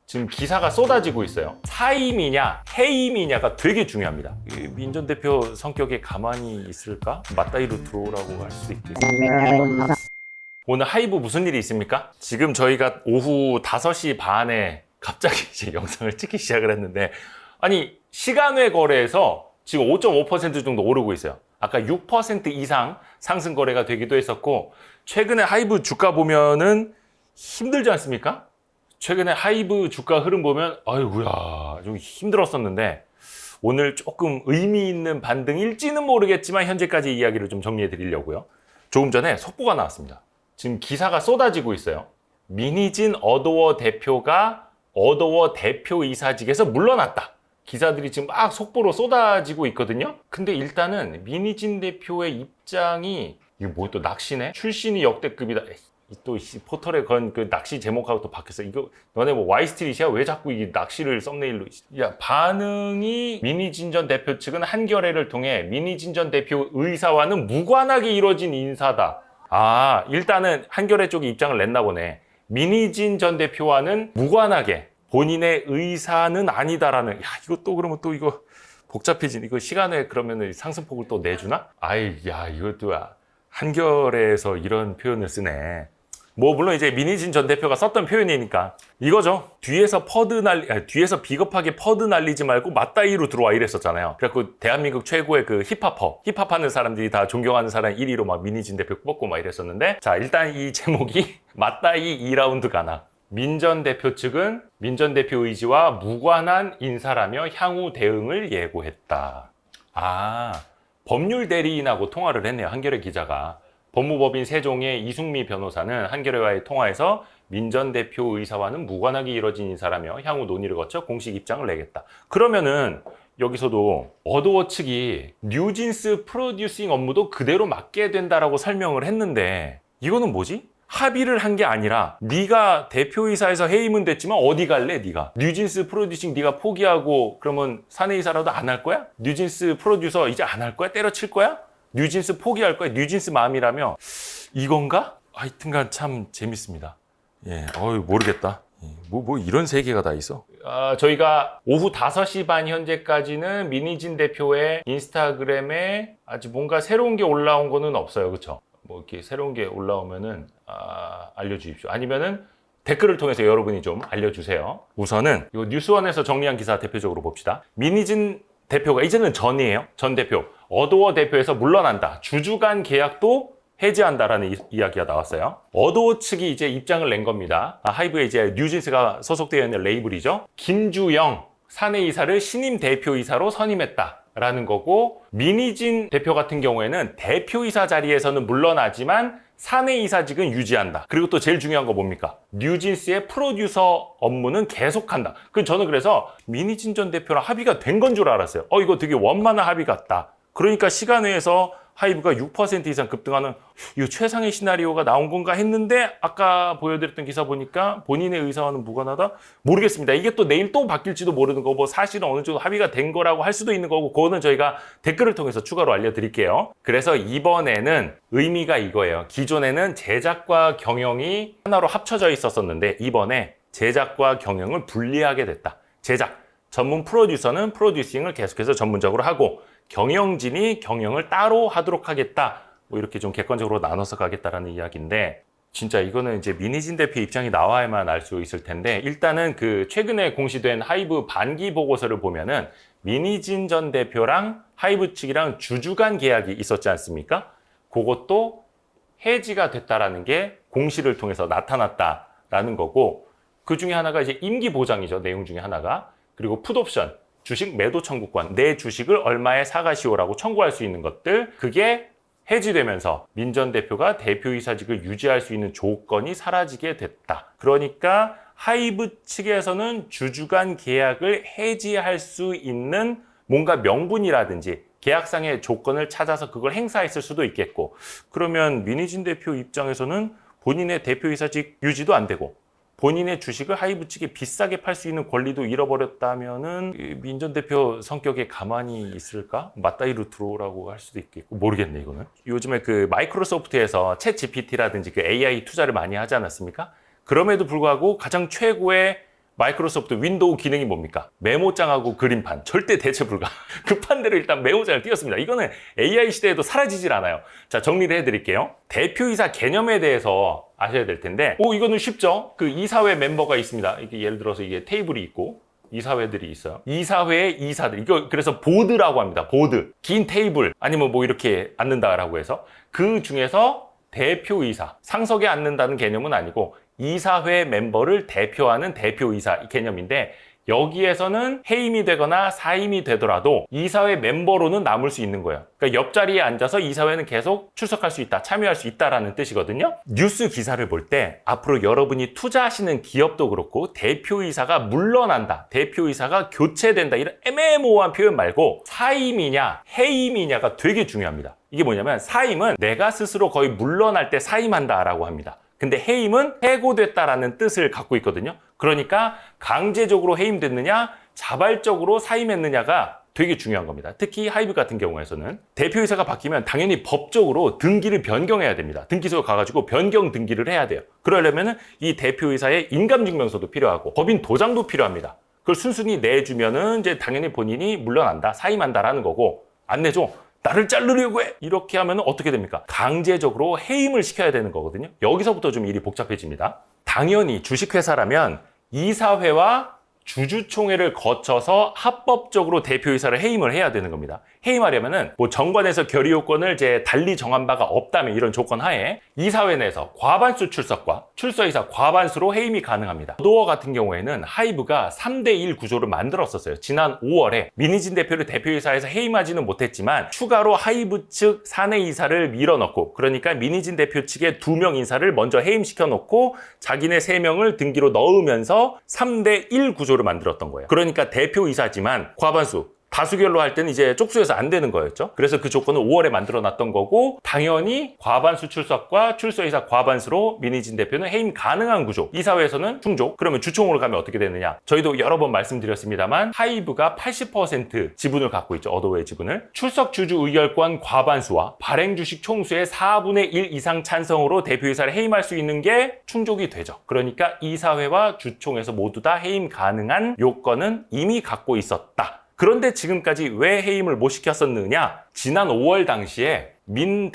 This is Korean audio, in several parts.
지금 기사가 쏟아지고 있어요. 사임이냐 해임이냐가 되게 중요합니다. 민 전 대표 성격에 가만히 있을까? 맞다이로 들어오라고 할 수도 있겠죠. 오늘 하이브 무슨 일이 있습니까? 지금 저희가 오후 5시 반에 갑자기 이제 영상을 찍기 시작을 했는데, 아니 시간외 거래에서 지금 5.5% 정도 오르고 있어요. 아까 6% 이상 상승 거래가 되기도 했었고, 최근에 하이브 주가 보면은 힘들지 않습니까? 최근에 하이브 주가 흐름 보면 아이고야 좀 힘들었었는데, 오늘 조금 의미 있는 반등일지는 모르겠지만 현재까지 이야기를 좀 정리해 드리려고요. 조금 전에 속보가 나왔습니다. 지금 기사가 쏟아지고 있어요. 민희진 어도어 대표가 어도어 대표이사직에서 물러났다. 기사들이 지금 막 속보로 쏟아지고 있거든요. 근데 일단은 민희진 대표의 입장이, 이거 뭐 또 낚시네? 출신이 역대급이다. 또 포털에 건 그 낚시 제목하고 또 바뀌었어. 이거 너네 뭐 와이스트릿이야? 왜 자꾸 이 낚시를 썸네일로? 야, 반응이 민희진 전 대표 측은 한겨레를 통해 민희진 전 대표 의사와는 무관하게 이뤄진 인사다. 아, 일단은 한겨레 쪽이 입장을 냈나 보네. 민희진 전 대표와는 무관하게 본인의 의사는 아니다라는. 야, 이거 또 그러면 또 이거 복잡해진, 이거 시간에 그러면은 상승폭을 또 내주나? 아이, 야, 이것도 한겨레에서 이런 표현을 쓰네. 뭐 물론 이제 민희진 전 대표가 썼던 표현이니까 이거죠. 뒤에서 뒤에서 비겁하게 퍼드 날리지 말고 맞다이로 들어와 이랬었잖아요. 그래갖고 대한민국 최고의 그 힙합하는 사람들이 다 존경하는 사람 1위로 막 민희진 대표 꼽고 막 이랬었는데, 자, 일단 이 제목이 맞다이 2라운드 가나. 민 전 대표 측은 민 전 대표 의지와 무관한 인사라며 향후 대응을 예고했다. 아, 법률 대리인하고 통화를 했네요. 한겨레 기자가. 법무법인 세종의 이승미 변호사는 한겨레와의 통화에서 민 전 대표 의사와는 무관하게 이뤄진 인사라며 향후 논의를 거쳐 공식 입장을 내겠다. 그러면은 여기서도 어도어 측이 뉴진스 프로듀싱 업무도 그대로 맡게 된다라고 설명을 했는데, 이거는 뭐지? 합의를 한 게 아니라 네가 대표이사에서 해임은 됐지만 어디 갈래 네가? 뉴진스 프로듀싱 네가 포기하고 그러면 사내이사라도 안 할 거야? 뉴진스 프로듀서 이제 안 할 거야? 때려칠 거야? 뉴진스 포기할 거야? 뉴진스 마음이라며? 이건가? 하여튼간 참 재밌습니다. 예, 모르겠다. 뭐 이런 세계가 다 있어. 저희가 오후 5시 반 현재까지는 민희진 대표의 인스타그램에 아직 뭔가 새로운 게 올라온 거는 없어요. 그렇죠? 뭐 이렇게 새로운 게 올라오면은 알려주십시오. 아니면은 댓글을 통해서 여러분이 좀 알려주세요. 우선은 이 뉴스원에서 정리한 기사 대표적으로 봅시다. 민희진 대표가 이제는 전이에요. 전 대표. 어도어 대표에서 물러난다. 주주간 계약도 해지한다라는 이야기가 나왔어요. 어도어 측이 이제 입장을 낸 겁니다. 하이브에 이제 뉴진스가 소속되어 있는 레이블이죠. 김주영 사내이사를 신임 대표이사로 선임했다. 라는 거고, 민희진 대표 같은 경우에는 대표이사 자리에서는 물러나지만 사내이사직은 유지한다. 그리고 또 제일 중요한 거 뭡니까? 뉴진스의 프로듀서 업무는 계속한다. 저는 그래서 민희진 전 대표랑 합의가 된 건 줄 알았어요. 이거 되게 원만한 합의 같다. 그러니까 시간외에서 하이브가 6% 이상 급등하는 이 최상의 시나리오가 나온 건가 했는데, 아까 보여드렸던 기사 보니까 본인의 의사와는 무관하다? 모르겠습니다. 이게 또 내일 또 바뀔지도 모르는 거고, 사실은 어느 정도 합의가 된 거라고 할 수도 있는 거고, 그거는 저희가 댓글을 통해서 추가로 알려드릴게요. 그래서 이번에는 의미가 이거예요. 기존에는 제작과 경영이 하나로 합쳐져 있었는데 이번에 제작과 경영을 분리하게 됐다. 제작, 전문 프로듀서는 프로듀싱을 계속해서 전문적으로 하고, 경영진이 경영을 따로 하도록 하겠다. 뭐 이렇게 좀 객관적으로 나눠서 가겠다라는 이야기인데, 진짜 이거는 이제 민희진 대표 입장이 나와야만 알 수 있을 텐데, 일단은 그 최근에 공시된 하이브 반기 보고서를 보면은 민희진 전 대표랑 하이브 측이랑 주주간 계약이 있었지 않습니까? 그것도 해지가 됐다라는 게 공시를 통해서 나타났다라는 거고, 그 중에 하나가 이제 임기 보장이죠. 내용 중에 하나가. 그리고 풋옵션, 주식 매도 청구권, 내 주식을 얼마에 사가시오라고 청구할 수 있는 것들, 그게 해지되면서 민 전 대표가 대표이사직을 유지할 수 있는 조건이 사라지게 됐다. 그러니까 하이브 측에서는 주주간 계약을 해지할 수 있는 뭔가 명분이라든지 계약상의 조건을 찾아서 그걸 행사했을 수도 있겠고, 그러면 민희진 대표 입장에서는 본인의 대표이사직 유지도 안 되고 본인의 주식을 하이브 측에 비싸게 팔 수 있는 권리도 잃어버렸다면은 민 전 대표 성격에 가만히 있을까? 맞다이로 들어오라고 할 수도 있겠고, 모르겠네 이거는. 요즘에 그 마이크로소프트에서 챗 GPT라든지 그 AI 투자를 많이 하지 않았습니까? 그럼에도 불구하고 가장 최고의 마이크로소프트 윈도우 기능이 뭡니까? 메모장하고 그림판. 절대 대체 불가. 급한 대로 일단 메모장을 띄웠습니다. 이거는 AI 시대에도 사라지질 않아요. 자, 정리를 해드릴게요. 대표이사 개념에 대해서 아셔야 될 텐데, 이거는 쉽죠? 그 이사회 멤버가 있습니다. 이게 예를 들어서 이게 테이블이 있고, 이사회들이 있어요. 이사회의 이사들. 이거 그래서 보드라고 합니다. 보드. 긴 테이블. 아니면 뭐 이렇게 앉는다라고 해서. 그 중에서 대표이사. 상석에 앉는다는 개념은 아니고, 이사회 멤버를 대표하는 대표이사 이 개념인데, 여기에서는 해임이 되거나 사임이 되더라도 이사회 멤버로는 남을 수 있는 거예요. 그러니까 옆자리에 앉아서 이사회는 계속 출석할 수 있다, 참여할 수 있다라는 뜻이거든요. 뉴스 기사를 볼 때 앞으로 여러분이 투자하시는 기업도 그렇고 대표이사가 물러난다, 대표이사가 교체된다 이런 애매모호한 표현 말고 사임이냐 해임이냐가 되게 중요합니다. 이게 뭐냐면 사임은 내가 스스로 거의 물러날 때 사임한다라고 합니다. 근데 해임은 해고됐다라는 뜻을 갖고 있거든요. 그러니까 강제적으로 해임됐느냐, 자발적으로 사임했느냐가 되게 중요한 겁니다. 특히 하이브 같은 경우에서는 대표이사가 바뀌면 당연히 법적으로 등기를 변경해야 됩니다. 등기소에 가가지고 변경 등기를 해야 돼요. 그러려면 이 대표이사의 인감증명서도 필요하고 법인 도장도 필요합니다. 그걸 순순히 내주면은 이제 당연히 본인이 물러난다, 사임한다라는 거고, 안 내줘. 나를 자르려고 해! 이렇게 하면 어떻게 됩니까? 강제적으로 해임을 시켜야 되는 거거든요. 여기서부터 좀 일이 복잡해집니다. 당연히 주식회사라면 이사회와 주주총회를 거쳐서 합법적으로 대표이사를 해임을 해야 되는 겁니다. 해임하려면은 뭐 정관에서 결의 요건을 이제 달리 정한 바가 없다면 이런 조건 하에 이사회 내에서 과반수 출석과 출석이사 과반수로 해임이 가능합니다. 노어 같은 경우에는 하이브가 3대1 구조를 만들었었어요. 지난 5월에 민희진 대표를 대표이사에서 해임하지는 못했지만 추가로 하이브 측 사내 이사를 밀어넣고, 그러니까 민희진 대표 측의 2명 인사를 먼저 해임시켜 놓고 자기네 3명을 등기로 넣으면서 3대1 구조를 만들었던 거예요. 그러니까 대표이사지만 과반수 다수결로 할 때는 이제 쪽수여서 안 되는 거였죠. 그래서 그 조건을 5월에 만들어 놨던 거고, 당연히 과반수 출석과 출석이사 과반수로 민희진 대표는 해임 가능한 구조. 이사회에서는 충족. 그러면 주총으로 가면 어떻게 되느냐? 저희도 여러 번 말씀드렸습니다만 하이브가 80% 지분을 갖고 있죠. 어도웨이 지분을. 출석 주주 의결권 과반수와 발행 주식 총수의 4분의 1 이상 찬성으로 대표이사를 해임할 수 있는 게 충족이 되죠. 그러니까 이사회와 주총에서 모두 다 해임 가능한 요건은 이미 갖고 있었다. 그런데 지금까지 왜 해임을 못 시켰었느냐? 지난 5월 당시에 민희진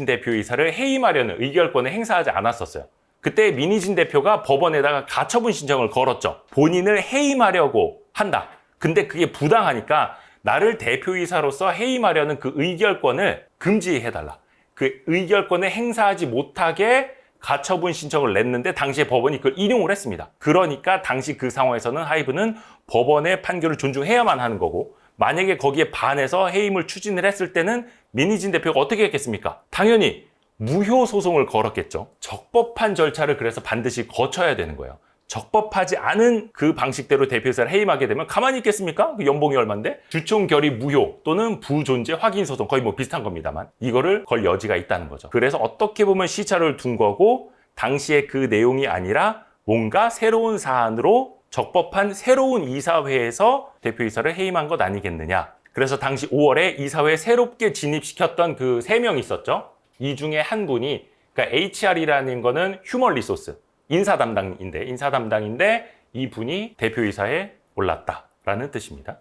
대표이사를 해임하려는 의결권을 행사하지 않았었어요. 그때 민희진 대표가 법원에다가 가처분 신청을 걸었죠. 본인을 해임하려고 한다. 근데 그게 부당하니까 나를 대표이사로서 해임하려는 그 의결권을 금지해달라. 그 의결권을 행사하지 못하게 가처분 신청을 냈는데 당시에 법원이 그걸 인용을 했습니다. 그러니까 당시 그 상황에서는 하이브는 법원의 판결을 존중해야만 하는 거고, 만약에 거기에 반해서 해임을 추진을 했을 때는 민희진 대표가 어떻게 했겠습니까? 당연히 무효 소송을 걸었겠죠. 적법한 절차를 그래서 반드시 거쳐야 되는 거예요. 적법하지 않은 그 방식대로 대표이사를 해임하게 되면 가만히 있겠습니까? 그 연봉이 얼만데? 주총 결의 무효 또는 부존재 확인 소송, 거의 뭐 비슷한 겁니다만 이거를 걸 여지가 있다는 거죠. 그래서 어떻게 보면 시차를 둔 거고, 당시에 그 내용이 아니라 뭔가 새로운 사안으로 적법한 새로운 이사회에서 대표이사를 해임한 것 아니겠느냐. 그래서 당시 5월에 이사회에 새롭게 진입시켰던 그 3명 있었죠. 이 중에 한 분이, 그러니까 HR이라는 거는 휴먼 리소스, 인사 담당인데 이 분이 대표이사에 올랐다라는 뜻입니다.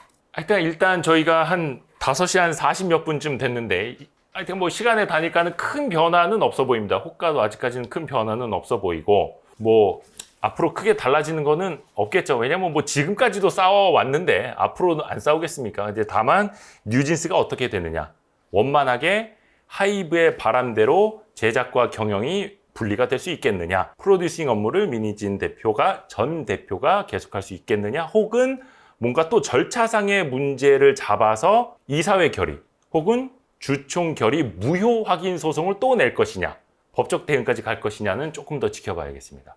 일단 저희가 한 5시 한 40몇 분쯤 됐는데, 하여튼 뭐 시간의 단위가는 큰 변화는 없어 보입니다. 호가도 아직까지는 큰 변화는 없어 보이고, 뭐 앞으로 크게 달라지는 거는 없겠죠. 왜냐면 뭐 지금까지도 싸워왔는데 앞으로는 안 싸우겠습니까? 이제 다만 뉴진스가 어떻게 되느냐. 원만하게 하이브의 바람대로 제작과 경영이 분리가 될 수 있겠느냐, 프로듀싱 업무를 민희진 전 대표가 계속할 수 있겠느냐, 혹은 뭔가 또 절차상의 문제를 잡아서 이사회 결의 혹은 주총 결의 무효 확인 소송을 또 낼 것이냐, 법적 대응까지 갈 것이냐는 조금 더 지켜봐야겠습니다.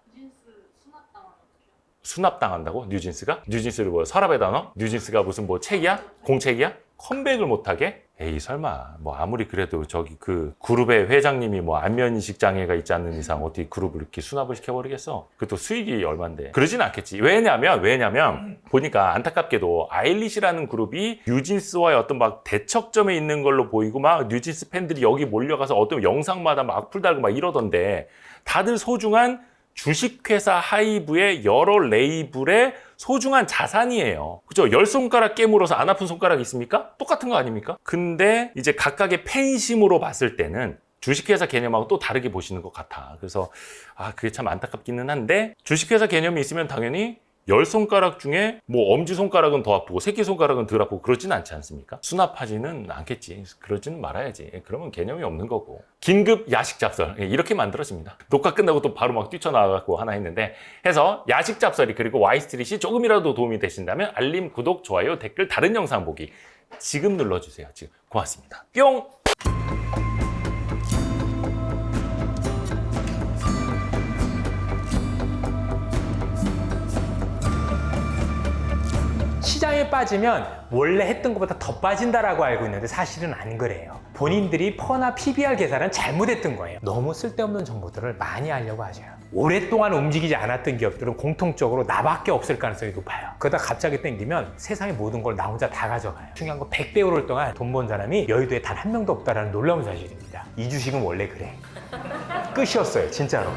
수납당한다고? 뉴진스가? 뉴진스를 뭐 서랍에다 넣어? 뉴진스가 무슨 뭐 책이야? 공책이야? 컴백을 못하게? 에이 설마 뭐 아무리 그래도 저기 그 그룹의 회장님이 뭐 안면인식 장애가 있지 않는 이상 어떻게 그룹을 이렇게 수납을 시켜버리겠어? 그것도 수익이 얼만데. 그러진 않겠지. 왜냐면 보니까 안타깝게도 아일리시라는 그룹이 뉴진스와의 어떤 막 대척점에 있는 걸로 보이고, 막 뉴진스 팬들이 여기 몰려가서 어떤 영상마다 막 악플 달고 막 이러던데, 다들 소중한 주식회사 하이브의 여러 레이블의 소중한 자산이에요. 그죠? 10손가락 깨물어서 안 아픈 손가락 있습니까? 똑같은 거 아닙니까? 근데 이제 각각의 팬심으로 봤을 때는 주식회사 개념하고 또 다르게 보시는 것 같아. 그래서 그게 참 안타깝기는 한데 주식회사 개념이 있으면 당연히 10손가락 중에 뭐 엄지손가락은 더 아프고 새끼손가락은 덜 아프고 그러진 않지 않습니까? 수납하지는 않겠지. 그러지는 말아야지. 그러면 개념이 없는 거고. 긴급 야식 잡설 이렇게 만들어집니다. 녹화 끝나고 또 바로 막 뛰쳐나와갖고 하나 했는데 해서 야식 잡설이 그리고 Y스트릿이 조금이라도 도움이 되신다면 알림, 구독, 좋아요, 댓글, 다른 영상 보기 지금 눌러주세요. 지금 고맙습니다. 뿅! 시장에 빠지면 원래 했던 것보다 더 빠진다라고 알고 있는데 사실은 안 그래요. 본인들이 퍼나 PBR 계산은 잘못했던 거예요. 너무 쓸데없는 정보들을 많이 하려고 하죠. 오랫동안 움직이지 않았던 기업들은 공통적으로 나밖에 없을 가능성이 높아요. 그러다 갑자기 땡기면 세상의 모든 걸 나 혼자 다 가져가요. 중요한 건 100배 오를 동안 돈 번 사람이 여의도에 단 한 명도 없다는 놀라운 사실입니다. 이 주식은 원래 그래. 끝이었어요, 진짜로.